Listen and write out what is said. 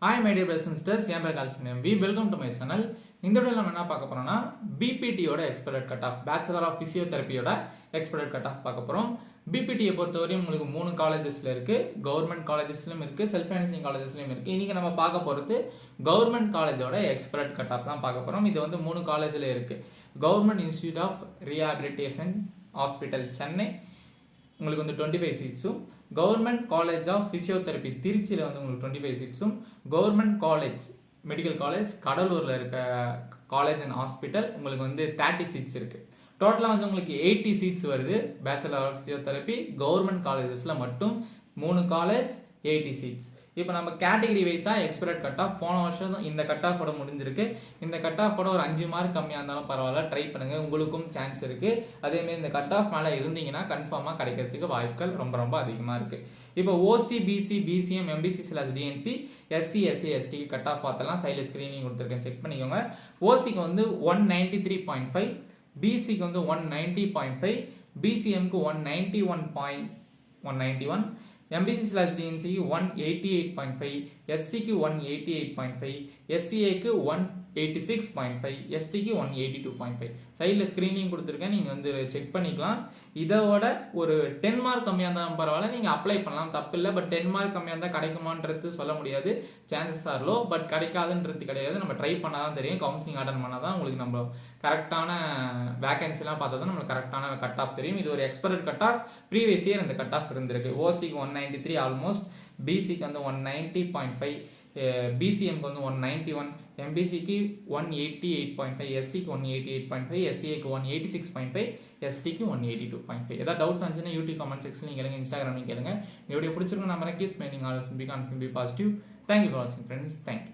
Hi my dear brothers and sisters, என் பேர் calcium V welcome to my channel. இந்த வீடியோவில் நம்ம என்ன பார்க்க போறோம்னா பிபிடியோட expected cut off bachelor of பிசியோதெரபியோட எக்ஸ்பெக்டட் கட் ஆஃப் பார்க்க போகிறோம். பிபிடியை பொறுத்தவரையும் உங்களுக்கு 3 காலேஜஸில் இருக்குது. கவர்மெண்ட் காலேஜஸ்லையும் இருக்குது, செல்ஃப் ஃபைனான்சிங் காலேஜஸ்லையும் இருக்குது. இன்றைக்கி நம்ம பார்க்க போகிறது கவர்மெண்ட் காலேஜோட எக்ஸ்பெக்டட் கட் ஆஃப் தான் பார்க்க போகிறோம். இது வந்து 3 காலேஜில் இருக்குது. Government institute of rehabilitation hospital Chennai உங்களுக்கு வந்து 25 சீட்ஸும், கவர்மெண்ட் காலேஜ் ஆஃப் ஃபிசியோதெரபி திருச்சியில் வந்து உங்களுக்கு 25 சீட்ஸும், கவர்மெண்ட் காலேஜ் மெடிக்கல் காலேஜ் கடலூரில் இருக்க காலேஜ் அண்ட் ஹாஸ்பிட்டல் உங்களுக்கு வந்து 30 சீட்ஸ் இருக்குது. டோட்டலாக வந்து உங்களுக்கு 80 சீட்ஸ் வருது. பேச்சுலர் ஆஃப் ஃபிசியோதெரபி கவர்மெண்ட் காலேஜஸில் மட்டும் 3 காலேஜ் 80 சீட்ஸ். இப்போ நம்ம கேட்டகரி வைஸாக எக்ஸ்பெக்டட் கட் ஆஃப் போன வருஷம் இந்த கட் ஆஃபோட முடிஞ்சிருக்கு. இந்த கட் ஆஃபோட ஒரு 5 மார்க் கம்மியாக இருந்தாலும் பரவாயில்ல, ட்ரை பண்ணுங்கள், உங்களுக்கும் சான்ஸ் இருக்குது. அதேமாரி இந்த கட் ஆஃப் மேலே இருந்தீங்கன்னா கன்ஃபார்மாக கிடைக்கிறதுக்கு வாய்ப்புகள் ரொம்ப ரொம்ப அதிகமாக இருக்குது. இப்போ OC, BC, BCM, MBC / DNC, SC, SC, எஸ்டிக்கு கட் ஆஃப் பார்த்தலாம். சைடில் ஸ்க்ரீனிங் கொடுத்துருக்கேன், செக் பண்ணிக்கோங்க. ஓசிக்கு வந்து 193.5, பிசிக்கு வந்து 190.5, பிசிஎம்க்கு 191.191, எம்பிசி / டிஎன்சிக்கு 188.5, எஸ்சிக்கு 188.5, எஸ்சிஏக்கு 186.5, எஸ்டிக்கு 182.5. சைடில் ஸ்க்ரீனிங் கொடுத்துருக்கேன், நீங்கள் வந்து செக் பண்ணிக்கலாம். இதோட ஒரு 10 மார்க் கம்மியாக இருந்தாலும் பரவாயில்ல, நீங்கள் அப்ளை பண்ணலாம், தப்பு இல்லை. பட் 10 மார்க் கம்மியாக இருந்தால் கிடைக்குமான்றது சொல்ல முடியாது. சான்சஸ் ஆர் லோ, பட் கிடைக்காதுன்றது கிடையாது. நம்ம ட்ரை பண்ணால் தான் தெரியும். கவுன்சிலிங் அட்டன் பண்ணால் தான் உங்களுக்கு நம்ம கரெக்டான வேகன்சிலாம் பார்த்தா தான் நம்மளுக்கு கரெக்டான கட் ஆஃப் தெரியும். இது ஒரு expected cut of. Previous year இந்த கட் ஆஃப் இருந்திருக்கு. ஓசிக்கு 193 ஆல்மோஸ்ட், பிசிக்கு வந்து 190.5, பிசிஎம்க்கு வந்து 191, எம்பிசிக்கு 188.5, எஸ்சிக்கு 188.5, எஸ்சிஏக்கு 186.5, எஸ்டிக்கு 182.5. ஏதாவது டவுட்ஸ் இருந்துச்சுன்னா யூடியூப் கமெண்ட் செக்ஷன் கேளுங்க, இன்ஸ்டாகிராமில் கேளுங்க. இந்த வீடியோ பிடிச்சிருக்கும் நம்பரை keys mining always be confident, B positive. Thank you for வாட்சிங் ஃப்ரெண்ட்ஸ். தேங்க்யூ.